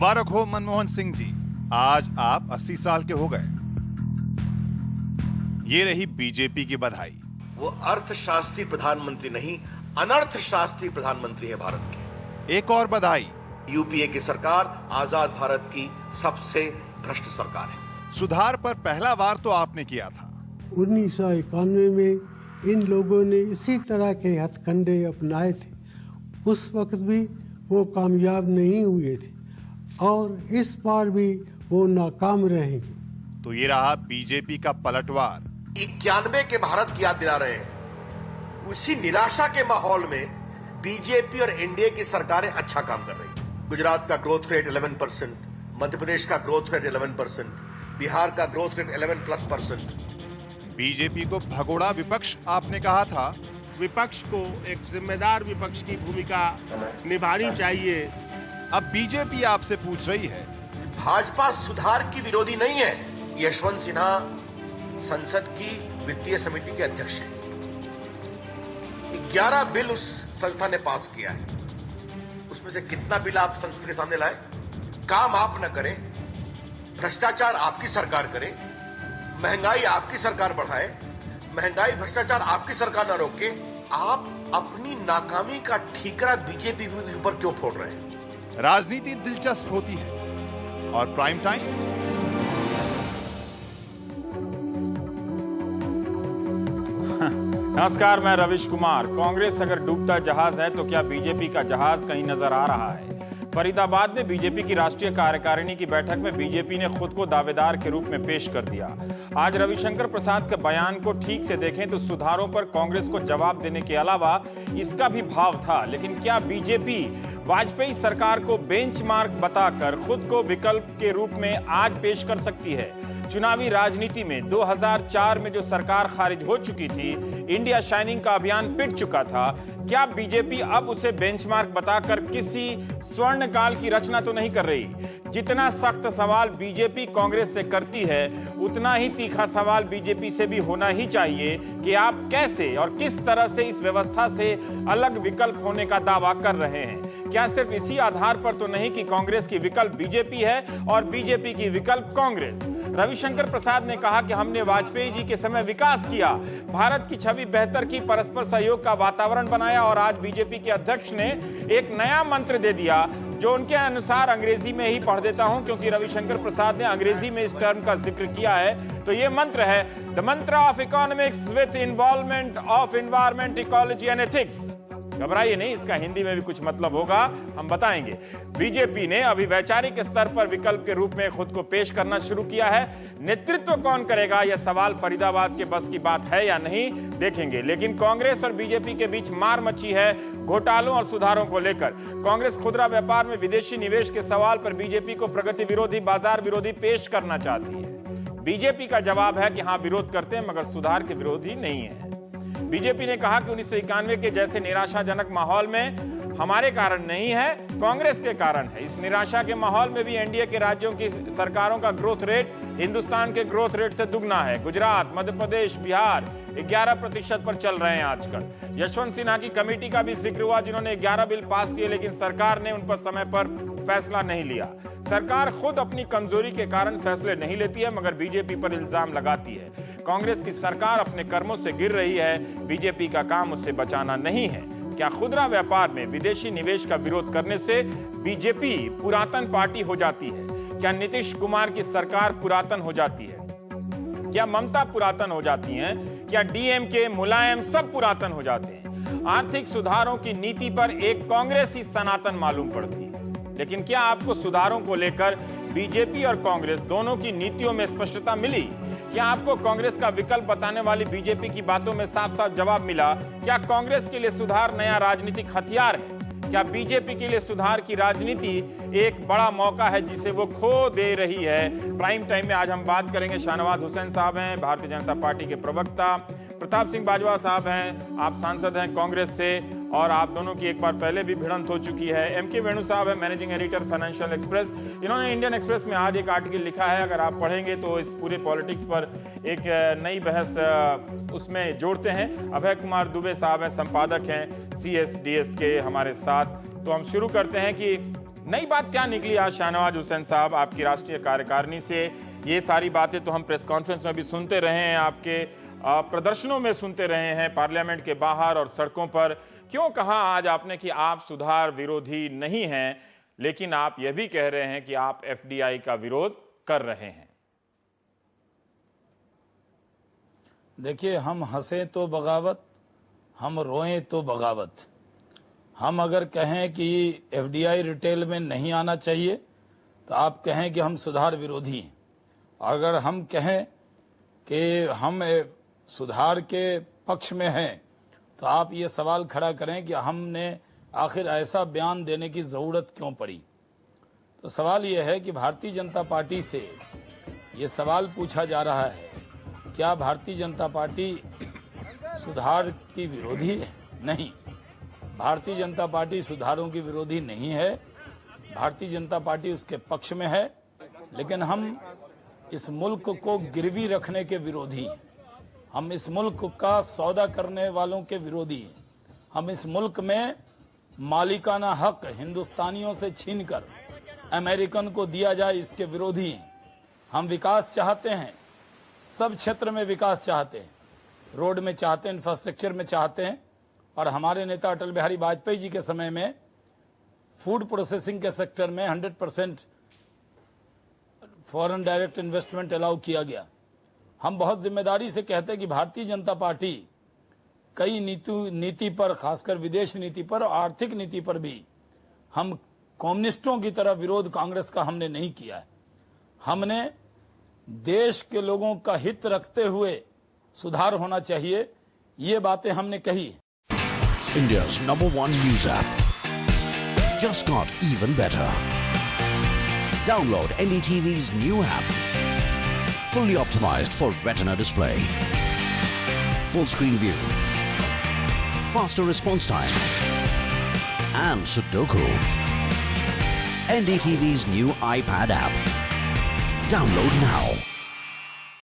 मुबारक हो मनमोहन सिंह जी, आज आप 80 साल के हो गए। ये रही बीजेपी की बधाई। वो अर्थशास्त्री प्रधानमंत्री नहीं, अनर्थशास्त्री प्रधानमंत्री है भारत के। एक और बधाई, यूपीए की सरकार आजाद भारत की सबसे भ्रष्ट सरकार है। सुधार पर पहला वार तो आपने किया था। 1991 में इन लोगों ने इसी तरह के हथकंडे अपनाए थे। उस वक्त भी वो कामयाब नहीं हुए थे और इस बार भी वो नाकाम रहेंगे। तो ये रहा बीजेपी का पलटवार। 91 के भारत की याद दिला रहे हैं। उसी निराशा के माहौल में बीजेपी और एनडीए की सरकारें अच्छा काम कर रही हैं। गुजरात का ग्रोथ रेट 11%, मध्य प्रदेश का ग्रोथ रेट 11%, बिहार का ग्रोथ रेट 11+%। बीजेपी को भगोड़ा विपक्ष आपने कहा था। विपक्ष को एक जिम्मेदार विपक्ष की भूमिका निभानी चाहिए। अब बीजेपी आपसे पूछ रही है, भाजपा सुधार की विरोधी नहीं है। यशवंत सिन्हा संसद की वित्तीय समिति के अध्यक्ष हैं। 11 बिल उस संस्था ने पास किया है। उसमें से कितना बिल आप संसद के सामने लाए? काम आप न करें, भ्रष्टाचार आपकी सरकार करे, महंगाई आपकी सरकार बढ़ाए, महंगाई भ्रष्टाचार आपकी सरकार न रोके, आप अपनी नाकामी का ठीकरा बीजेपी के ऊपर क्यों फोड़ रहे हैं? राजनीति दिलचस्प होती है और प्राइम टाइम। नमस्कार, मैं रविश कुमार। कांग्रेस अगर डूबता जहाज है तो क्या बीजेपी का जहाज कहीं नजर आ रहा है? फरीदाबाद में बीजेपी की राष्ट्रीय कार्यकारिणी की बैठक में बीजेपी ने खुद को दावेदार के रूप में पेश कर दिया। आज रविशंकर प्रसाद के बयान को ठीक से देखें तो सुधारों पर कांग्रेस को जवाब देने के अलावा इसका भी भाव था। लेकिन क्या बीजेपी वाजपेयी सरकार को बेंचमार्क बताकर खुद को विकल्प के रूप में आज पेश कर सकती है? चुनावी राजनीति में 2004 में जो सरकार खारिज हो चुकी थी, इंडिया शाइनिंग का अभियान पिट चुका था, क्या बीजेपी अब उसे बेंचमार्क बताकर किसी स्वर्ण काल की रचना तो नहीं कर रही? जितना सख्त सवाल बीजेपी कांग्रेस से करती है, उतना ही तीखा सवाल बीजेपी से भी होना ही चाहिए कि आप कैसे और किस तरह से इस व्यवस्था से अलग विकल्प होने का दावा कर रहे हैं। क्या सिर्फ इसी आधार पर तो नहीं कि कांग्रेस की विकल्प बीजेपी है और बीजेपी की विकल्प कांग्रेस? रविशंकर प्रसाद ने कहा कि हमने वाजपेयी जी के समय विकास किया, भारत की छवि बेहतर की, परस्पर सहयोग का वातावरण बनाया और आज बीजेपी के अध्यक्ष ने एक नया मंत्र दे दिया जो उनके अनुसार अंग्रेजी में ही पढ़ देता हूं क्योंकि रविशंकर प्रसाद ने अंग्रेजी में इस टर्म का जिक्र किया है। तो ये मंत्र है द मंत्र of economics with involvement of environment, ecology and ethics. घबराइए नहीं, इसका हिंदी में भी कुछ मतलब होगा, हम बताएंगे। बीजेपी ने अभी वैचारिक स्तर पर विकल्प के रूप में खुद को पेश करना शुरू किया है। नेतृत्व कौन करेगा, यह सवाल फरीदाबाद के बस की बात है या नहीं, देखेंगे। लेकिन कांग्रेस और बीजेपी के बीच मार मची है घोटालों और सुधारों को लेकर। कांग्रेस खुदरा व्यापार में विदेशी निवेश के सवाल पर बीजेपी को प्रगति विरोधी, बाजार विरोधी पेश करना चाहती है। बीजेपी का जवाब है कि हाँ, विरोध करते हैं मगर सुधार के विरोधी नहीं है। बीजेपी ने कहा कि 1991 के जैसे निराशाजनक माहौल में हमारे कारण नहीं है, कांग्रेस के कारण है। इस निराशा के माहौल में भी एनडीए के राज्यों की सरकारों का ग्रोथ रेट हिंदुस्तान के ग्रोथ रेट से दुगना है। गुजरात, मध्य प्रदेश, बिहार 11% पर चल रहे हैं आजकल। यशवंत सिन्हा की कमेटी का भी जिक्र हुआ जिन्होंने 11 बिल पास किए, लेकिन सरकार ने उन पर समय पर फैसला नहीं लिया। सरकार खुद अपनी कमजोरी के कारण फैसले नहीं लेती है मगर बीजेपी पर इल्जाम लगाती है। कांग्रेस की सरकार अपने कर्मों से गिर रही है, बीजेपी का काम उसे बचाना नहीं है। क्या खुदरा व्यापार में विदेशी निवेश का विरोध करने से बीजेपी पुरातन पार्टी हो जाती है? क्या नीतीश कुमार की सरकार पुरातन हो जाती है? क्या ममता पुरातन हो जाती हैं? क्या डीएमके, मुलायम सब पुरातन हो जाते हैं? आर्थिक सुधारों की नीति पर एक कांग्रेस ही सनातन मालूम पड़ती है। लेकिन क्या आपको सुधारों को लेकर बीजेपी और कांग्रेस दोनों की नीतियों में स्पष्टता मिली? क्या आपको कांग्रेस का विकल्प बताने वाली बीजेपी की बातों में साफ साफ जवाब मिला? क्या कांग्रेस के लिए सुधार नया राजनीतिक हथियार है? क्या बीजेपी के लिए सुधार की राजनीति एक बड़ा मौका है जिसे वो खो दे रही है? प्राइम टाइम में आज हम बात करेंगे। शाहनवाज हुसैन साहब हैं, भारतीय जनता पार्टी के प्रवक्ता। प्रताप सिंह बाजवा साहब हैं, आप सांसद हैं कांग्रेस से और आप दोनों की एक बार पहले भी भिड़ंत हो चुकी है। एमके वेणु साहब है, मैनेजिंग एडिटर फाइनेंशियल एक्सप्रेस। इन्होंने इंडियन एक्सप्रेस में आज एक आर्टिकल लिखा है, अगर आप पढ़ेंगे तो इस पूरे पॉलिटिक्स पर एक नई बहस उसमें जोड़ते हैं। अभय कुमार दुबे साहब हैं, संपादक हैं CSDS के हमारे साथ। तो हम शुरू करते हैं कि नई बात क्या निकली आज शाहनवाज हुसैन साहब आपकी राष्ट्रीय कार्यकारिणी से? ये सारी बातें तो हम प्रेस कॉन्फ्रेंस में भी सुनते रहे हैं, आपके प्रदर्शनों में सुनते रहे हैं, पार्लियामेंट के बाहर और सड़कों पर। क्यों कहा आज आपने कि आप सुधार विरोधी नहीं हैं, लेकिन आप यह भी कह रहे हैं कि आप एफडीआई का विरोध कर रहे हैं? देखिए, हम हंसे तो बगावत, हम रोएं तो बगावत। हम अगर कहें कि एफडीआई रिटेल में नहीं आना चाहिए तो आप कहें कि हम सुधार विरोधी हैं। अगर हम कहें कि हम सुधार के पक्ष में हैं तो आप ये सवाल खड़ा करें कि हमने आखिर ऐसा बयान देने की ज़रूरत क्यों पड़ी। तो सवाल ये है कि भारतीय जनता पार्टी से ये सवाल पूछा जा रहा है, क्या भारतीय जनता पार्टी सुधार की विरोधी है? नहीं, भारतीय जनता पार्टी सुधारों की विरोधी नहीं है। भारतीय जनता पार्टी उसके पक्ष में है, लेकिन हम इस मुल्क को गिरवी रखने के विरोधी हैं। हम इस मुल्क का सौदा करने वालों के विरोधी हैं। हम इस मुल्क में मालिकाना हक हिंदुस्तानियों से छीनकर अमेरिकन को दिया जाए, इसके विरोधी हैं। हम विकास चाहते हैं, सब क्षेत्र में विकास चाहते हैं, रोड में चाहते हैं, इंफ्रास्ट्रक्चर में चाहते हैं। और हमारे नेता अटल बिहारी वाजपेयी जी के समय में फूड प्रोसेसिंग के सेक्टर में 100% फॉरेन डायरेक्ट इन्वेस्टमेंट अलाउ किया गया। हम बहुत जिम्मेदारी से कहते हैं कि भारतीय जनता पार्टी कई नीति पर, खासकर विदेश नीति पर और आर्थिक नीति पर भी हम कम्युनिस्टों की तरह विरोध कांग्रेस का हमने नहीं किया है। हमने देश के लोगों का हित रखते हुए सुधार होना चाहिए, ये बातें हमने कही। India's #1 news app just got even better. Download NDTV's new app. Fully optimized for retina display. Full screen view. Faster response time. And Sudoku. NDTV's new iPad app. Download now.